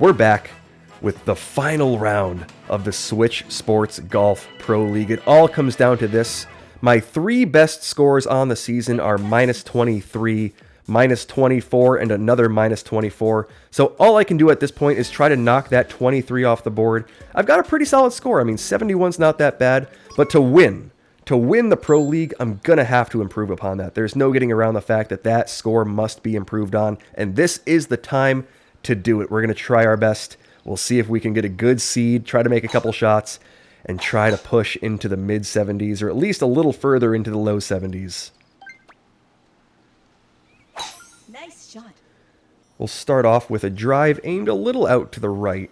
We're back with the final round of the Switch Sports Golf Pro League. It all comes down to this. My 3 best scores on the season are -23, -24, and another -24. So all I can do at this point is try to knock that 23 off the board. I've got a pretty solid score. I mean, 71's not that bad, but to win the Pro League, I'm going to have to improve upon that. There's no getting around the fact that that score must be improved on, and this is the time to do it. We're going to try our best. We'll see if we can get a good seed, try to make a couple shots, and try to push into the mid-70s, or at least a little further into the low 70s. Nice shot. We'll start off with a drive aimed a little out to the right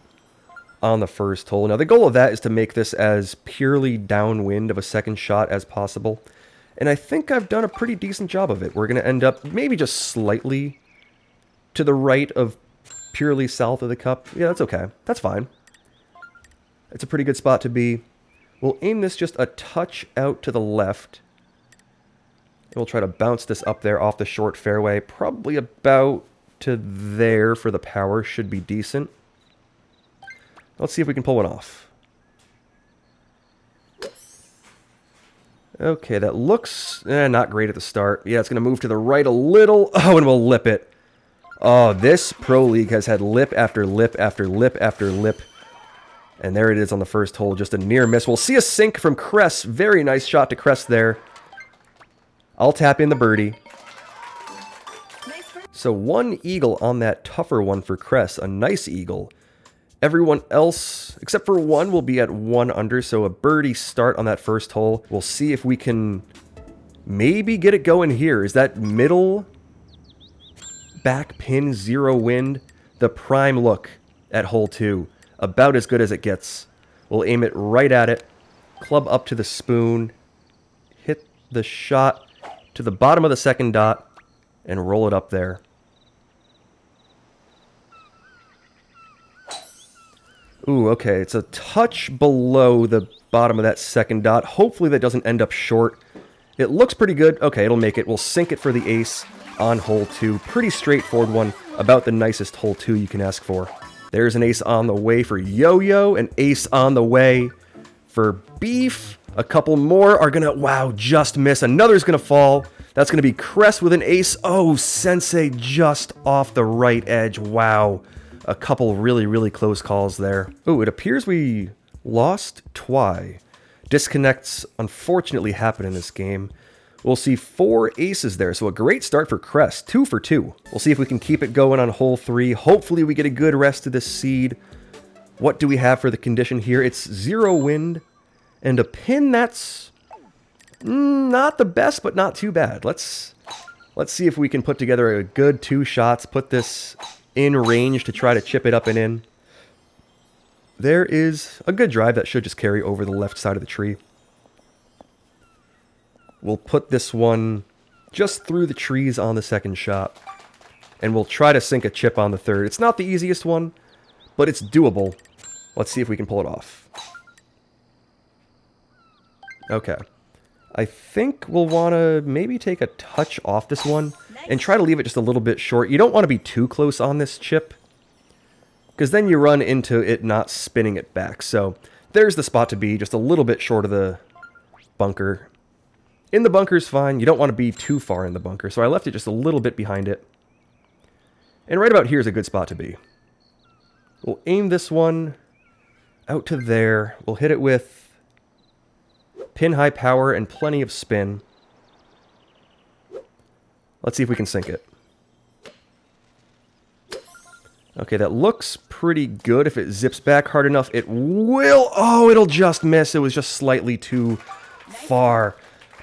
on the first hole. Now, the goal of that is to make this as purely downwind of a second shot as possible, and I think I've done a pretty decent job of it. We're going to end up maybe just slightly to the right of purely south of the cup. Yeah, that's okay. That's fine. It's a pretty good spot to be. We'll aim this just a touch out to the left. And we'll try to bounce this up there off the short fairway. Probably about to there for the power. Should be decent. Let's see if we can pull one off. Okay, that looks not great at the start. Yeah, it's going to move to the right a little. Oh, and we'll lip it. Oh, this Pro League has had lip after lip after lip after lip. And there it is on the first hole, just a near miss. We'll see a sink from Cress. Very nice shot to Cress there. I'll tap in the birdie. So 1 eagle on that tougher one for Cress. A nice eagle. Everyone else, except for 1, will be at 1 under. So a birdie start on that first hole. We'll see if we can maybe get it going here. Is that middle back pin 0 wind? The prime look at hole 2. About as good as it gets. We'll aim it right at it. Club up to the spoon. Hit the shot to the bottom of the second dot. And roll it up there. Ooh, okay. It's a touch below the bottom of that second dot. Hopefully that doesn't end up short. It looks pretty good. Okay, it'll make it. We'll sink it for the ace on hole 2. Pretty straightforward one. About the nicest hole 2 you can ask for. There's an ace on the way for Yo-Yo, an ace on the way for Beef. A couple more are going to, wow, just miss. Another's going to fall. That's going to be Cress with an ace. Oh, Sensei just off the right edge. Wow. A couple really, really close calls there. Oh, it appears we lost Twy. Disconnects unfortunately happen in this game. We'll see 4 aces there, so a great start for Crest. 2 for 2. We'll see if we can keep it going on hole 3. Hopefully we get a good rest of this seed. What do we have for the condition here? It's 0 wind and a pin that's not the best, but not too bad. Let's see if we can put together a good 2 shots, put this in range to try to chip it up and in. There is a good drive that should just carry over the left side of the tree. We'll put this one just through the trees on the second shot. And we'll try to sink a chip on the third. It's not the easiest one, but it's doable. Let's see if we can pull it off. Okay. I think we'll want to maybe take a touch off this one and try to leave it just a little bit short. You don't want to be too close on this chip, because then you run into it not spinning it back. So there's the spot to be, just a little bit short of the bunker. In the bunker's fine. You don't want to be too far in the bunker, so I left it just a little bit behind it. And right about here is a good spot to be. We'll aim this one out to there. We'll hit it with pin high power and plenty of spin. Let's see if we can sink it. Okay, that looks pretty good. If it zips back hard enough, it will. Oh, it'll just miss. It was just slightly too far.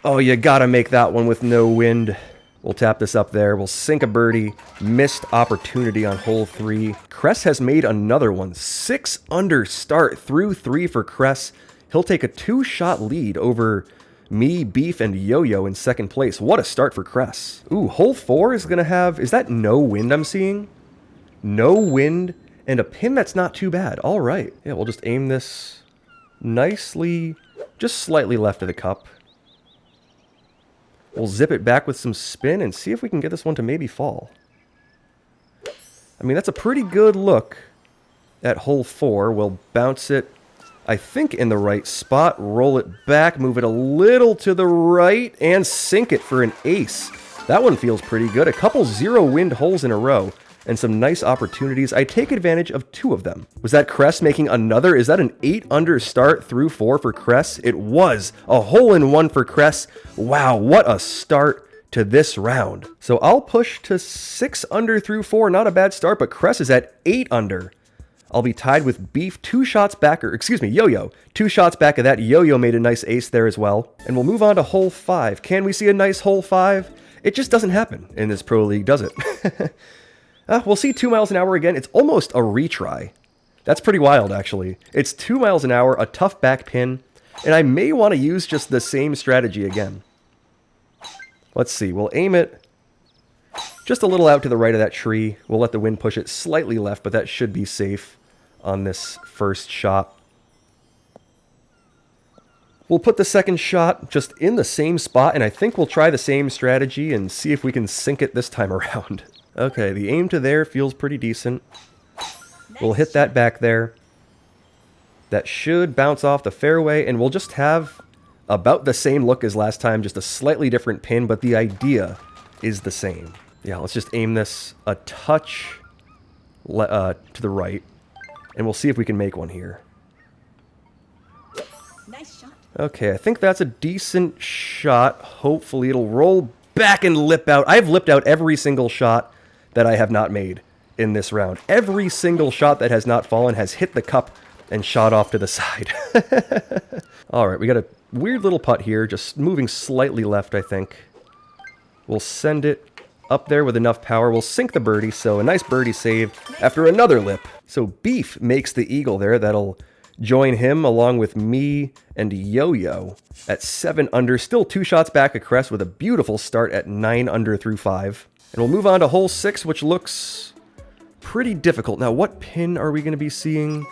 Oh, you gotta make that one with no wind. We'll tap this up there. We'll sink a birdie. Missed opportunity on hole 3. Cress has made another one. 6 under start through 3 for Cress. He'll take a 2-shot lead over me, Beef, and Yo-Yo in second place. What a start for Cress. Ooh, hole 4 is gonna have... Is that no wind I'm seeing? No wind and a pin that's not too bad. All right. Yeah, we'll just aim this nicely, just slightly left of the cup. We'll zip it back with some spin and see if we can get this one to maybe fall. I mean, that's a pretty good look at hole 4. We'll bounce it, I think, in the right spot. Roll it back, move it a little to the right, and sink it for an ace. That one feels pretty good. A couple 0-wind holes in a row, and some nice opportunities. I take advantage of 2 of them. Was that Cress making another? Is that an 8-under start through 4 for Cress? It was. A hole-in-one for Cress. Wow, what a start to this round. So I'll push to 6-under through 4. Not a bad start, but Cress is at 8-under. I'll be tied with Beef 2 shots back, or excuse me, Yo-Yo. 2 shots back of that. Yo-Yo made a nice ace there as well. And we'll move on to hole 5. Can we see a nice hole 5? It just doesn't happen in this pro league, does it? We'll see 2 miles an hour again. It's almost a retry. That's pretty wild, actually. It's 2 miles an hour, a tough back pin, and I may want to use just the same strategy again. Let's see. We'll aim it just a little out to the right of that tree. We'll let the wind push it slightly left, but that should be safe on this first shot. We'll put the second shot just in the same spot, and I think we'll try the same strategy and see if we can sink it this time around. Okay, the aim to there feels pretty decent. We'll hit that back there. That should bounce off the fairway, and we'll just have about the same look as last time, just a slightly different pin, but the idea is the same. Yeah, let's just aim this a touch to the right, and we'll see if we can make one here. Nice shot. Okay, I think that's a decent shot. Hopefully it'll roll back and lip out. I've lipped out every single shot that I have not made in this round. Every single shot that has not fallen has hit the cup and shot off to the side. Alright, we got a weird little putt here, just moving slightly left, I think. We'll send it up there with enough power. We'll sink the birdie, so a nice birdie save after another lip. So Beef makes the eagle there. That'll join him along with me and Yo-Yo at 7-under. Still 2 shots back of Cress with a beautiful start at 9-under through 5. And we'll move on to hole 6, which looks pretty difficult. Now, what pin are we going to be seeing?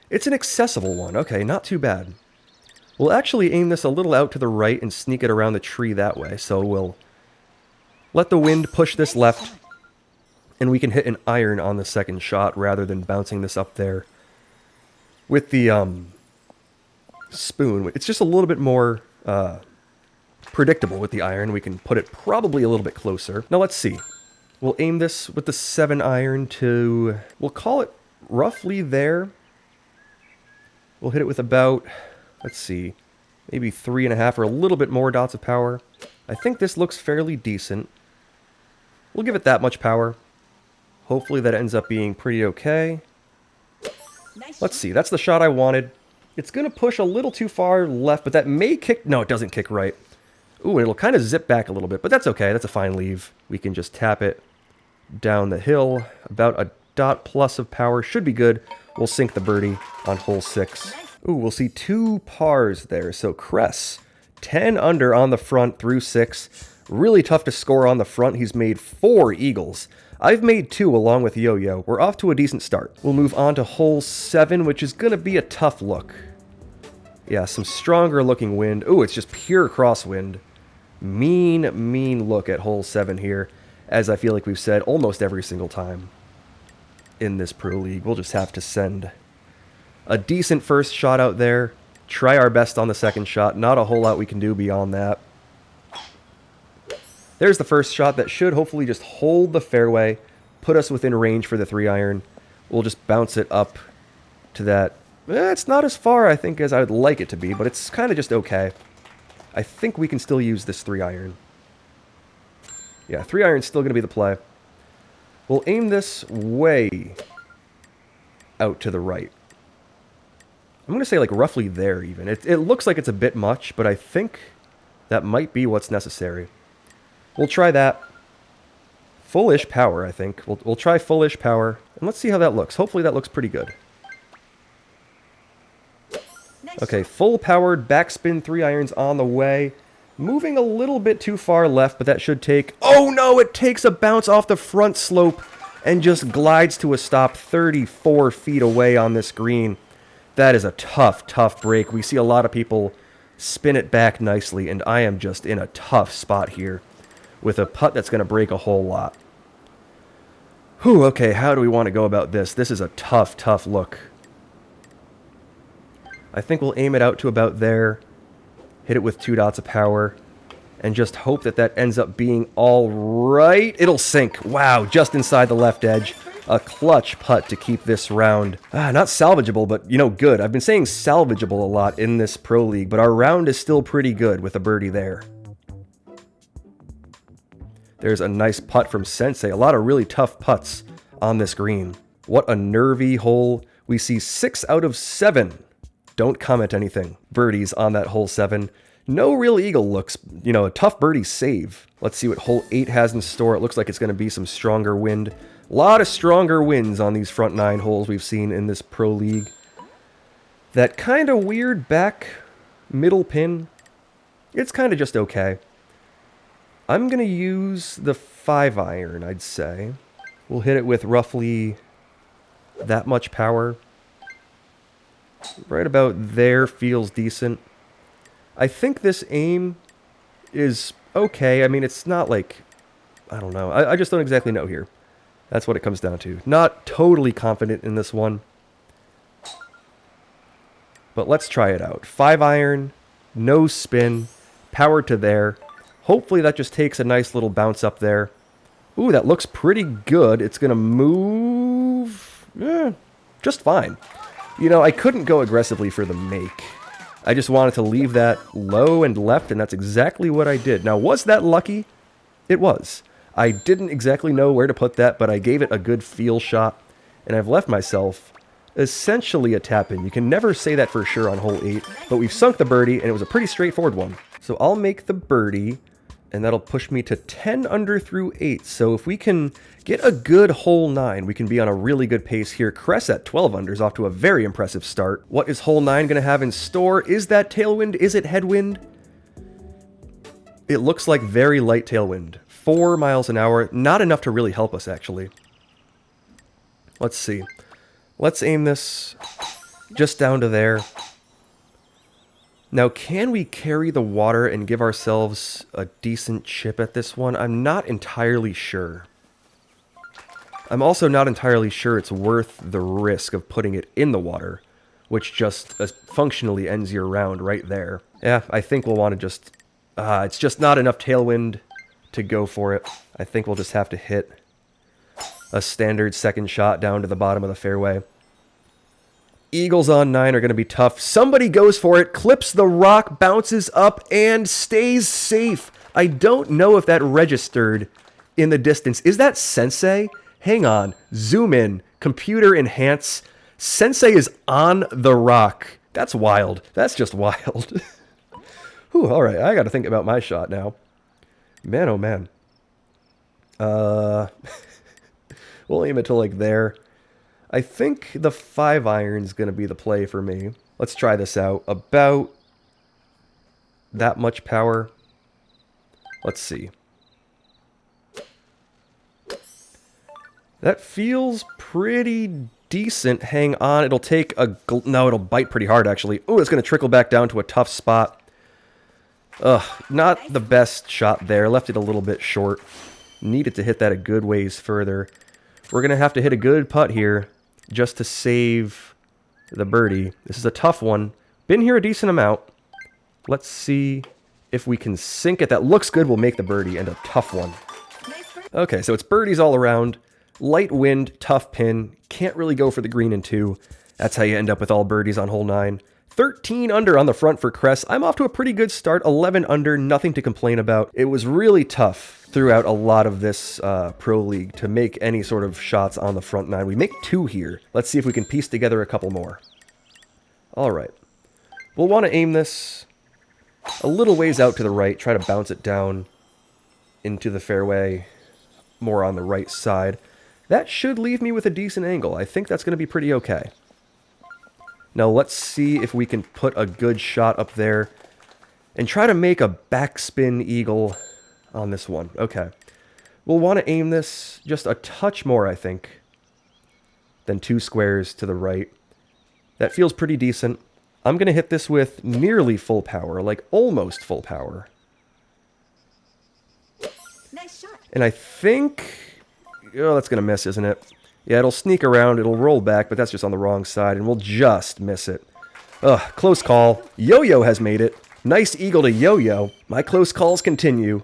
It's an accessible one. Okay, not too bad. We'll actually aim this a little out to the right and sneak it around the tree that way. So we'll let the wind push this left, and we can hit an iron on the second shot rather than bouncing this up there with the spoon. It's just a little bit more predictable with the iron. We can put it probably a little bit closer. Now let's see. We'll aim this with the 7-iron to, we'll call it roughly there. We'll hit it with about, let's see, maybe 3.5 or a little bit more dots of power. I think this looks fairly decent. We'll give it that much power. Hopefully that ends up being pretty okay. Let's see, that's the shot I wanted. It's going to push a little too far left, but that may kick... No, it doesn't kick right. Ooh, it'll kind of zip back a little bit, but that's okay. That's a fine leave. We can just tap it down the hill. About a dot plus of power. Should be good. We'll sink the birdie on hole 6. Ooh, we'll see 2 pars there. So Cress, 10-under on the front through 6. Really tough to score on the front. He's made 4 eagles. I've made 2 along with Yo-Yo. We're off to a decent start. We'll move on to hole 7, which is going to be a tough look. Yeah, some stronger looking wind. Ooh, it's just pure crosswind. Mean look at hole 7 here, as I feel like we've said almost every single time in this Pro League. We'll just have to send a decent first shot out there. Try our best on the second shot. Not a whole lot we can do beyond that. There's the first shot that should hopefully just hold the fairway, put us within range for the 3-iron. We'll just bounce it up to that. It's not as far, I think, as I would like it to be, but it's kind of just okay. I think we can still use this 3-iron. Yeah, 3-iron's still going to be the play. We'll aim this way out to the right. I'm going to say like roughly there even. It looks like it's a bit much, but I think that might be what's necessary. We'll try that. Full-ish power, I think. We'll try full-ish power, and let's see how that looks. Hopefully that looks pretty good. Okay, full-powered backspin 3-irons on the way. Moving a little bit too far left, but that should take... Oh no, it takes a bounce off the front slope and just glides to a stop 34 feet away on this green. That is a tough break. We see a lot of people spin it back nicely, and I am just in a tough spot here with a putt that's going to break a whole lot. Whew, okay, how do we want to go about this? This is a tough, tough look. I think we'll aim it out to about there, hit it with 2 dots of power, and just hope that that ends up being all right. It'll sink. Wow, just inside the left edge. A clutch putt to keep this round. Not salvageable, but, you know, good. I've been saying salvageable a lot in this Pro League, but our round is still pretty good with a birdie there. There's a nice putt from Sensei. A lot of really tough putts on this green. What a nervy hole. We see 6 out of 7. Don't comment anything. Birdies on that hole 7. No real eagle looks, you know, a tough birdie save. Let's see what hole 8 has in store. It looks like it's going to be some stronger wind. A lot of stronger winds on these front 9 holes we've seen in this Pro League. That kind of weird back middle pin, it's kind of just okay. I'm going to use the 5-iron, I'd say. We'll hit it with roughly that much power. Right about there feels decent. I think this aim is okay. I mean, it's not like, I don't know. I just don't exactly know here. That's what it comes down to. Not totally confident in this one. But let's try it out. 5-iron, no spin, power to there. Hopefully that just takes a nice little bounce up there. Ooh, that looks pretty good. It's going to move just fine. You know, I couldn't go aggressively for the make. I just wanted to leave that low and left, and that's exactly what I did. Now, was that lucky? It was. I didn't exactly know where to put that, but I gave it a good feel shot, and I've left myself essentially a tap-in. You can never say that for sure on hole 8, but we've sunk the birdie, and it was a pretty straightforward one. So I'll make the birdie, and that'll push me to 10 under through 8. So if we can get a good hole 9, we can be on a really good pace here. Cress at 12 unders off to a very impressive start. What is hole 9 going to have in store? Is that tailwind? Is it headwind? It looks like very light tailwind. 4 miles an hour. Not enough to really help us, actually. Let's see. Let's aim this just down to there. Now, can we carry the water and give ourselves a decent chip at this one? I'm not entirely sure. I'm also not entirely sure it's worth the risk of putting it in the water, which just functionally ends your round right there. Yeah, I think we'll want to just... it's just not enough tailwind to go for it. I think we'll just have to hit a standard second shot down to the bottom of the fairway. Eagles on 9 are going to be tough. Somebody goes for it, clips the rock, bounces up, and stays safe. I don't know if that registered in the distance. Is that Sensei? Hang on. Zoom in. Computer enhance. Sensei is on the rock. That's wild. That's just wild. Whew, all right. I got to think about my shot now. Man, oh man. We'll aim it to like there. I think the 5-iron is going to be the play for me. Let's try this out. About that much power. Let's see. That feels pretty decent. Hang on. It'll take a... No, it'll bite pretty hard, actually. Oh, it's going to trickle back down to a tough spot. Ugh, not the best shot there. Left it a little bit short. Needed to hit that a good ways further. We're going to have to hit a good putt here just to save the birdie. This is a tough one. Been here a decent amount. Let's see if we can sink it. That looks good. We'll make the birdie and a tough one. Okay, so it's birdies all around. Light wind, tough pin. Can't really go for the green in 2. That's how you end up with all birdies on hole 9. 13 under on the front for Cress. I'm off to a pretty good start. 11 under, nothing to complain about. It was really tough throughout a lot of this Pro League to make any sort of shots on the front 9. We make 2 here. Let's see if we can piece together a couple more. All right. We'll want to aim this a little ways out to the right. Try to bounce it down into the fairway more on the right side. That should leave me with a decent angle. I think that's going to be pretty okay. Now let's see if we can put a good shot up there and try to make a backspin eagle on this one. Okay. We'll want to aim this just a touch more, I think, than 2 squares to the right. That feels pretty decent. I'm going to hit this with nearly full power, like almost full power. Nice shot. And I think Oh, that's going to miss, isn't it? Yeah, it'll sneak around, it'll roll back, but that's just on the wrong side, and we'll just miss it. Ugh, close call. Yo-Yo has made it. Nice eagle to Yo-Yo. My close calls continue.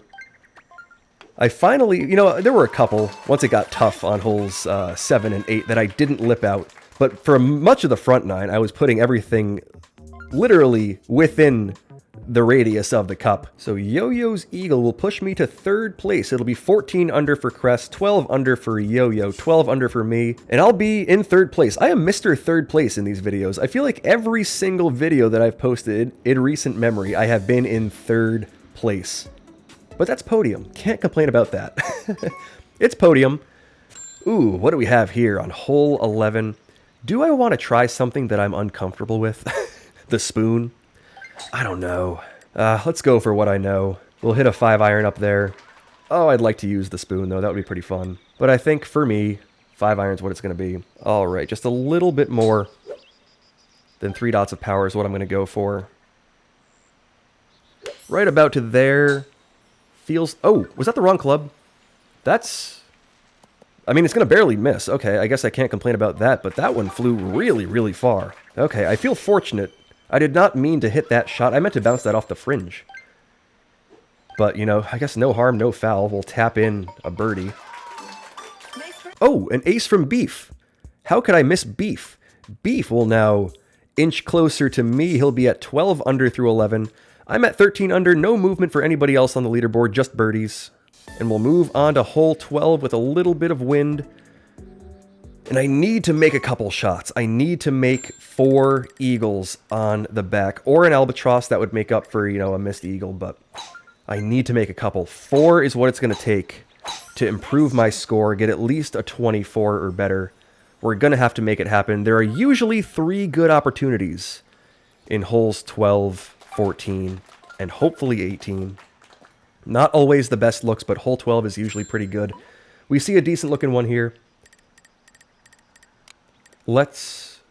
I finally, you know, there were a couple, once it got tough on holes 7 and 8, that I didn't lip out. But for much of the front 9, I was putting everything literally within the radius of the cup. So Yo-Yo's eagle will push me to 3rd place. It'll be 14 under for Crest, 12 under for Yo-Yo, 12 under for me, and I'll be in 3rd place. I am Mr. 3rd place in these videos. I feel like every single video that I've posted in recent memory, I have been in 3rd place. But that's podium. Can't complain about that. It's podium. Ooh, what do we have here on hole 11? Do I want to try something that I'm uncomfortable with? The spoon? I don't know. Let's go for what I know. We'll hit a 5-iron up there. Oh, I'd like to use the spoon, though. That would be pretty fun. But I think, for me, 5-iron's what it's going to be. All right, just a little bit more than 3 dots of power is what I'm going to go for. Right about to there. Feels... Oh, was that the wrong club? That's... I mean, it's going to barely miss. Okay, I guess I can't complain about that, but that one flew really, really far. Okay, I feel fortunate. I did not mean to hit that shot. I meant to bounce that off the fringe. But, you know, I guess no harm, no foul. We'll tap in a birdie. Oh, an ace from Beef. How could I miss Beef? Beef will now inch closer to me. He'll be at 12 under through 11. I'm at 13 under. No movement for anybody else on the leaderboard, just birdies. And we'll move on to hole 12 with a little bit of wind. And I need to make a couple shots. I need to make 4 eagles on the back. Or an albatross that would make up for, you know, a missed eagle. But I need to make a couple. 4 is what it's going to take to improve my score. Get at least a 24 or better. We're going to have to make it happen. There are usually 3 good opportunities in holes 12, 14, and hopefully 18. Not always the best looks, but hole 12 is usually pretty good. We see a decent looking one here. Let's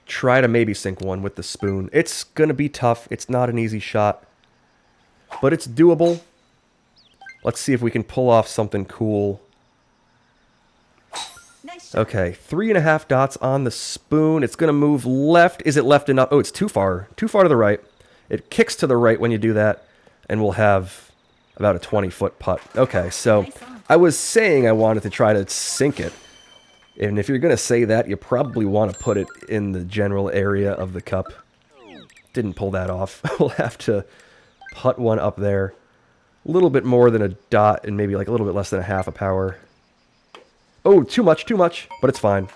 try to maybe sink one with the spoon. It's going to be tough. It's not an easy shot, but it's doable. Let's see if we can pull off something cool. Okay, 3.5 dots on the spoon. It's going to move left. Is it left enough? Oh, it's too far. Too far to the right. It kicks to the right when you do that, and we'll have about a 20-foot putt. Okay, so I was saying I wanted to try to sink it. And if you're going to say that, you probably want to put it in the general area of the cup. Didn't pull that off. We'll have to putt one up there. A little bit more than a dot and maybe like a little bit less than a half a power. Oh, too much, but it's fine.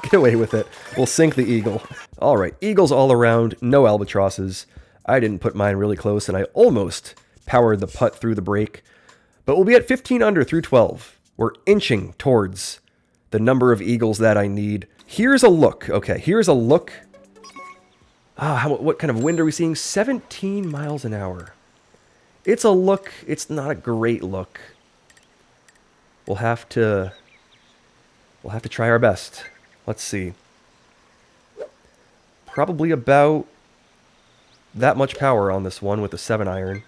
Get away with it. We'll sink the eagle. All right, eagles all around, no albatrosses. I didn't put mine really close, and I almost powered the putt through the break. But we'll be at 15 under through 12. We're inching towards the number of eagles that I need. Here's a look. Okay, here's a look. What kind of wind are we seeing? 17 miles an hour. It's a look. It's not a great look. We'll have to try our best. Let's see. Probably about that much power on this one with the 7-iron.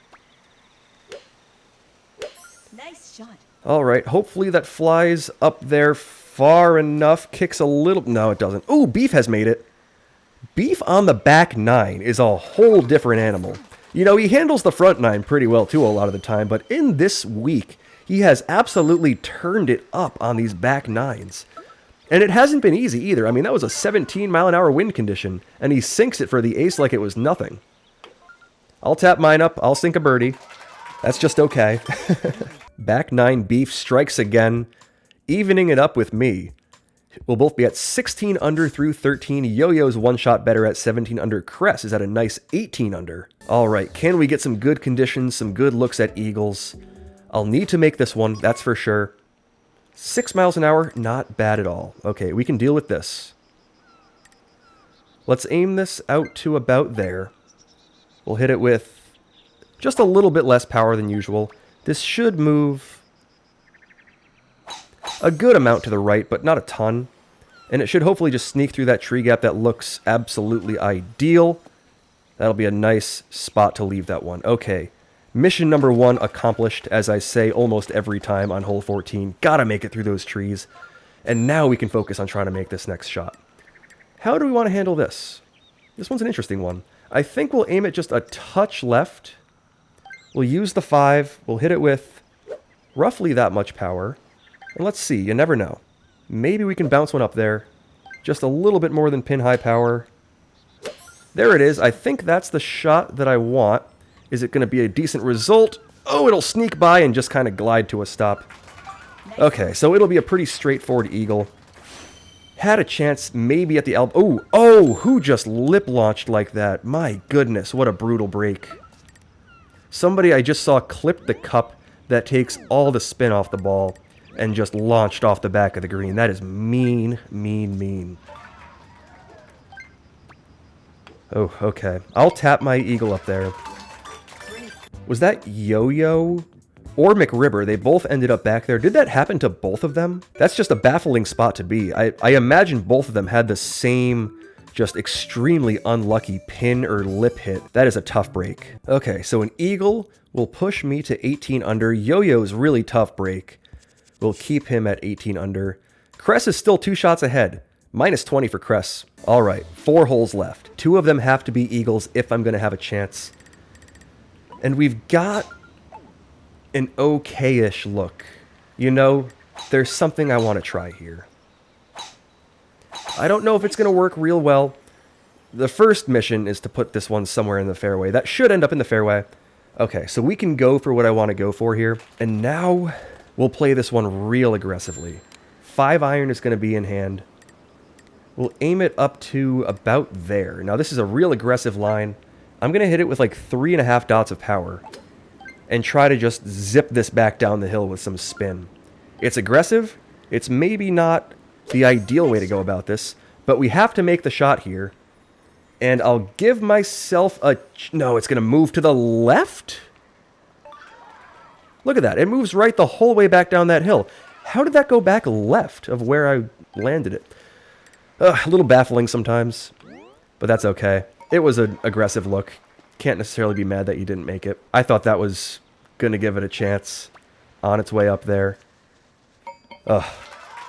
Nice shot. All right, hopefully that flies up there far enough. Kicks a little... No, it doesn't. Ooh, Beef has made it. Beef on the back 9 is a whole different animal. You know, he handles the front 9 pretty well, too, a lot of the time. But in this week, he has absolutely turned it up on these back 9s. And it hasn't been easy, either. I mean, that was a 17-mile-an-hour wind condition. And he sinks it for the ace like it was nothing. I'll tap mine up. I'll sink a birdie. That's just okay. Back 9 Beef strikes again, evening it up with me. We'll both be at 16 under through 13. Yo-Yo's one shot better at 17 under. Cress is at a nice 18 under. All right, can we get some good conditions, some good looks at eagles? I'll need to make this one, that's for sure. 6 miles an hour, not bad at all. Okay, we can deal with this. Let's aim this out to about there. We'll hit it with just a little bit less power than usual. This should move a good amount to the right, but not a ton. And it should hopefully just sneak through that tree gap that looks absolutely ideal. That'll be a nice spot to leave that one. Okay, Mission number 1 accomplished, as I say almost every time on hole 14. Gotta make it through those trees. And now we can focus on trying to make this next shot. How do we want to handle this? This one's an interesting one. I think we'll aim it just a touch left. We'll use the 5. We'll hit it with roughly that much power. And let's see, you never know. Maybe we can bounce one up there. Just a little bit more than pin high power. There it is. I think that's the shot that I want. Is it going to be a decent result? Oh, it'll sneak by and just kind of glide to a stop. Okay, so it'll be a pretty straightforward eagle. Had a chance maybe at the elbow. Oh, who just lip launched like that? My goodness, what a brutal break. Somebody I just saw clip the cup that takes all the spin off the ball and just launched off the back of the green. That is mean, mean, mean. Oh, okay. I'll tap my eagle up there. Was that Yo-Yo or McRibber? They both ended up back there. Did that happen to both of them? That's just a baffling spot to be. I imagine both of them had the same, just extremely unlucky pin or lip hit. That is a tough break. Okay, so an eagle will push me to 18 under. Yo-Yo's really tough break. We'll keep him at 18 under. Cress is still 2 shots ahead. Minus 20 for Cress. All right, 4 holes left. 2 of them have to be eagles if I'm going to have a chance. And we've got an okay-ish look. You know, there's something I want to try here. I don't know if it's going to work real well. The first mission is to put this one somewhere in the fairway. That should end up in the fairway. Okay, so we can go for what I want to go for here. And now we'll play this one real aggressively. 5-iron is going to be in hand. We'll aim it up to about there. Now, this is a real aggressive line. I'm going to hit it with like 3.5 dots of power and try to just zip this back down the hill with some spin. It's aggressive. It's maybe not the ideal way to go about this, but we have to make the shot here. And I'll give myself a... No, it's going to move to the left? Look at that. It moves right the whole way back down that hill. How did that go back left of where I landed it? A little baffling sometimes, but that's okay. It was an aggressive look. Can't necessarily be mad that you didn't make it. I thought that was going to give it a chance on its way up there. But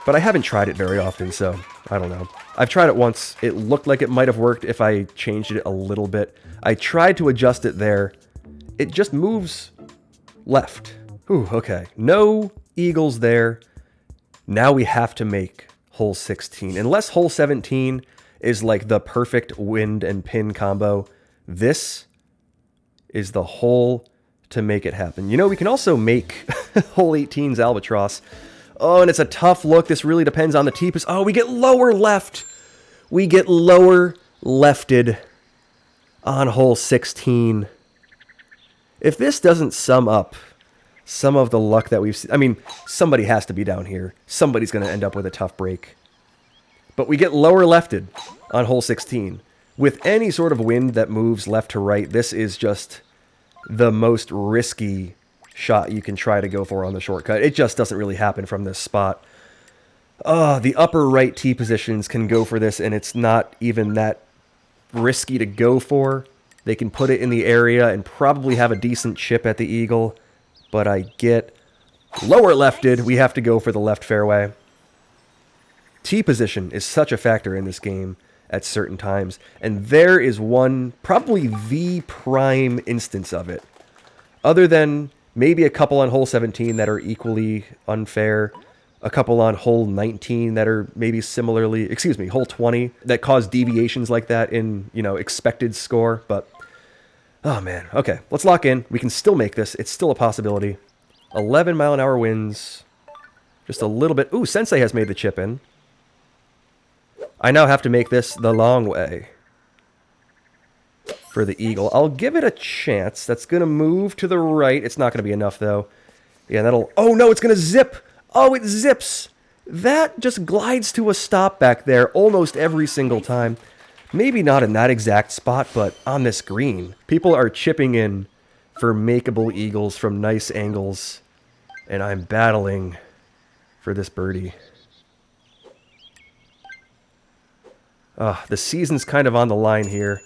I haven't tried it very often, so I don't know. I've tried it once. It looked like it might have worked if I changed it a little bit. I tried to adjust it there. It just moves left. Ooh, okay. No eagles there. Now we have to make hole 16. Unless hole 17 is like the perfect wind and pin combo, this is the hole to make it happen. You know, we can also make hole 18's albatross. Oh, and it's a tough look. This really depends on the tee. Oh, we get lower left. We get lower lefted on hole 16. If this doesn't sum up some of the luck that we've seen, I mean, somebody has to be down here. Somebody's going to end up with a tough break. But we get lower lefted on hole 16. With any sort of wind that moves left to right, this is just the most risky shot you can try to go for on the shortcut. It just doesn't really happen from this spot. The upper right tee positions can go for this, and it's not even that risky to go for. They can put it in the area and probably have a decent chip at the eagle. But I get lower lefted. We have to go for the left fairway. Tee position is such a factor in this game at certain times. And there is one, probably the prime instance of it. Other than maybe a couple on hole 17 that are equally unfair. A couple on hole 19 that are maybe similarly, hole 20 that cause deviations like that in, expected score. But, oh man, okay, let's lock in. We can still make this. It's still a possibility. 11 mile an hour winds. Just a little bit. Ooh, Sensei has made the chip in. I now have to make this the long way for the eagle. I'll give it a chance. That's going to move to the right. It's not going to be enough, though. Yeah, that'll... Oh, no, it's going to zip. Oh, it zips. That just glides to a stop back there almost every single time. Maybe not in that exact spot, but on this green. People are chipping in for makeable eagles from nice angles, and I'm battling for this birdie. The season's kind of on the line here.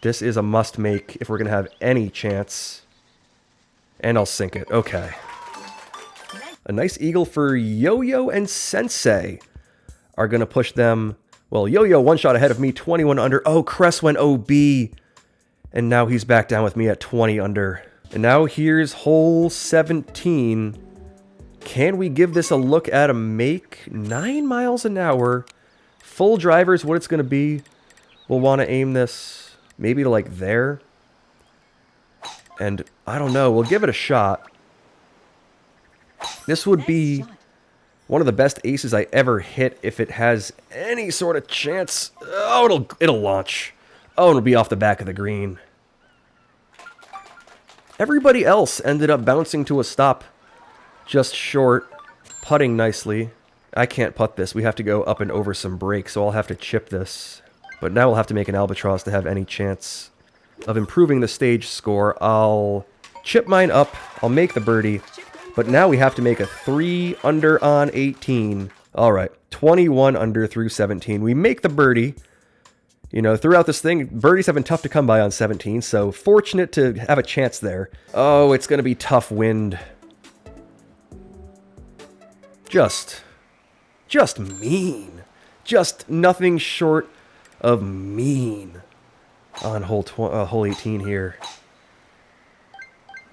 This is a must-make if we're going to have any chance And I'll sink it. Okay. Nice. A nice eagle for Yo-Yo and Sensei are going to push them. Well, Yo-Yo one shot ahead of me, 21 under. Oh, Cress went OB. And now he's back down with me at 20 under. And now here's hole 17. Can we give this a look at a make? 9 miles an hour. Full driver is what it's going to be. We'll want to aim this maybe to like there. And I don't know. We'll give it a shot. This would be one of the best aces I ever hit if it has any sort of chance. Oh, it'll launch. Oh, it'll be off the back of the green. Everybody else ended up bouncing to a stop. Just short. Putting nicely. I can't putt this. We have to go up and over some breaks, so I'll have to chip this. But now we'll have to make an albatross to have any chance of improving the stage score. I'll chip mine up. I'll make the birdie. But now we have to make a 3 under on 18. All right, 21 under through 17. We make the birdie. You know, throughout this thing, birdies have been tough to come by on 17, so fortunate to have a chance there. Oh, it's going to be tough wind. Just mean. Just nothing short of mean on hole 18 here.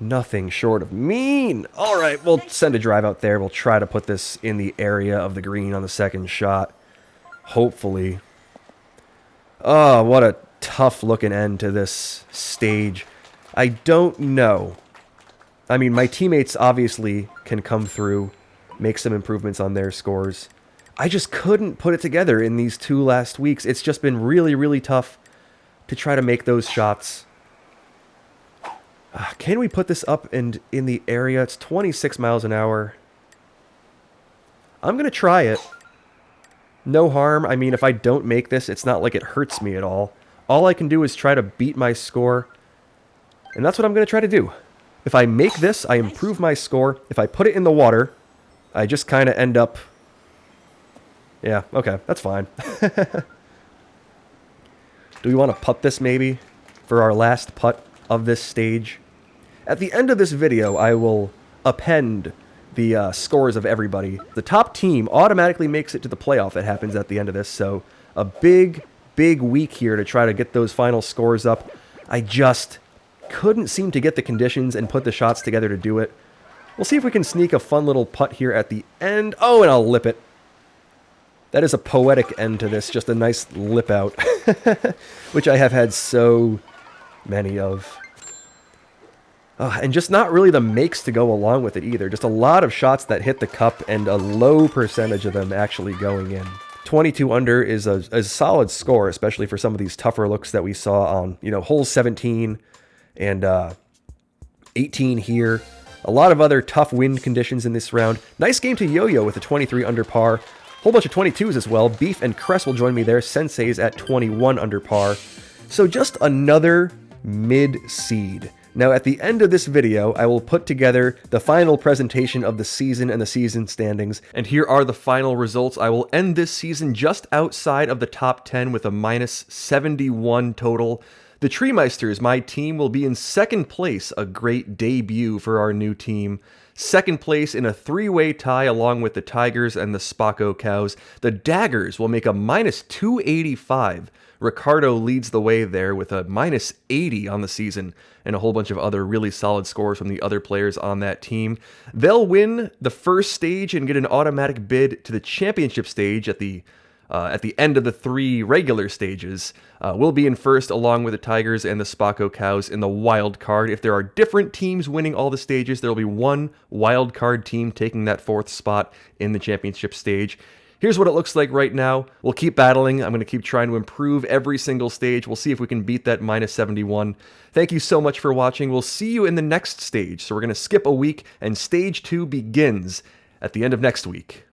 Nothing short of mean. All right, we'll send a drive out there. We'll try to put this in the area of the green on the second shot. Hopefully. Oh, what a tough looking end to this stage. I don't know. I mean, my teammates obviously can come through, make some improvements on their scores. I just couldn't put it together in these 2 last weeks. It's just been really, really tough to try to make those shots. Can we put this up and in the area? It's 26 miles an hour. I'm going to try it. No harm. I mean, if I don't make this, it's not like it hurts me at all. All I can do is try to beat my score. And that's what I'm going to try to do. If I make this, I improve my score. If I put it in the water, I just kind of end up... Yeah, okay, that's fine. Do we want to putt this maybe for our last putt of this stage? At the end of this video, I will append the scores of everybody. The top team automatically makes it to the playoff that happens at the end of this, so a big, big week here to try to get those final scores up. I just couldn't seem to get the conditions and put the shots together to do it. We'll see if we can sneak a fun little putt here at the end. Oh, and I'll lip it. That is a poetic end to this, just a nice lip out, which I have had so many of. And just not really the makes to go along with it either. Just a lot of shots that hit the cup and a low percentage of them actually going in. 22 under is a solid score, especially for some of these tougher looks that we saw on, you know, holes 17 and 18 here. A lot of other tough wind conditions in this round. Nice game to Yo-Yo with a 23 under par. Whole bunch of 22s as well. Beef and Cress will join me there. Sensei's at 21 under par. So just another mid-seed. Now, at the end of this video, I will put together the final presentation of the season and the season standings. And here are the final results. I will end this season just outside of the top 10 with a minus 71 total. The Treemeisters, my team, will be in second place, a great debut for our new team. Second place in a 3-way tie along with the Tigers and the Spocko Cows. The Daggers will make a minus 285. Ricardo leads the way there with a minus 80 on the season and a whole bunch of other really solid scores from the other players on that team. They'll win the first stage and get an automatic bid to the championship stage at the end of the 3 regular stages. We'll be in first along with the Tigers and the Spocko Cows in the wild card. If there are different teams winning all the stages, there will be one wild card team taking that 4th spot in the championship stage. Here's what it looks like right now. We'll keep battling. I'm going to keep trying to improve every single stage. We'll see if we can beat that minus 71. Thank you so much for watching. We'll see you in the next stage. So we're going to skip a week, and stage 2 begins at the end of next week.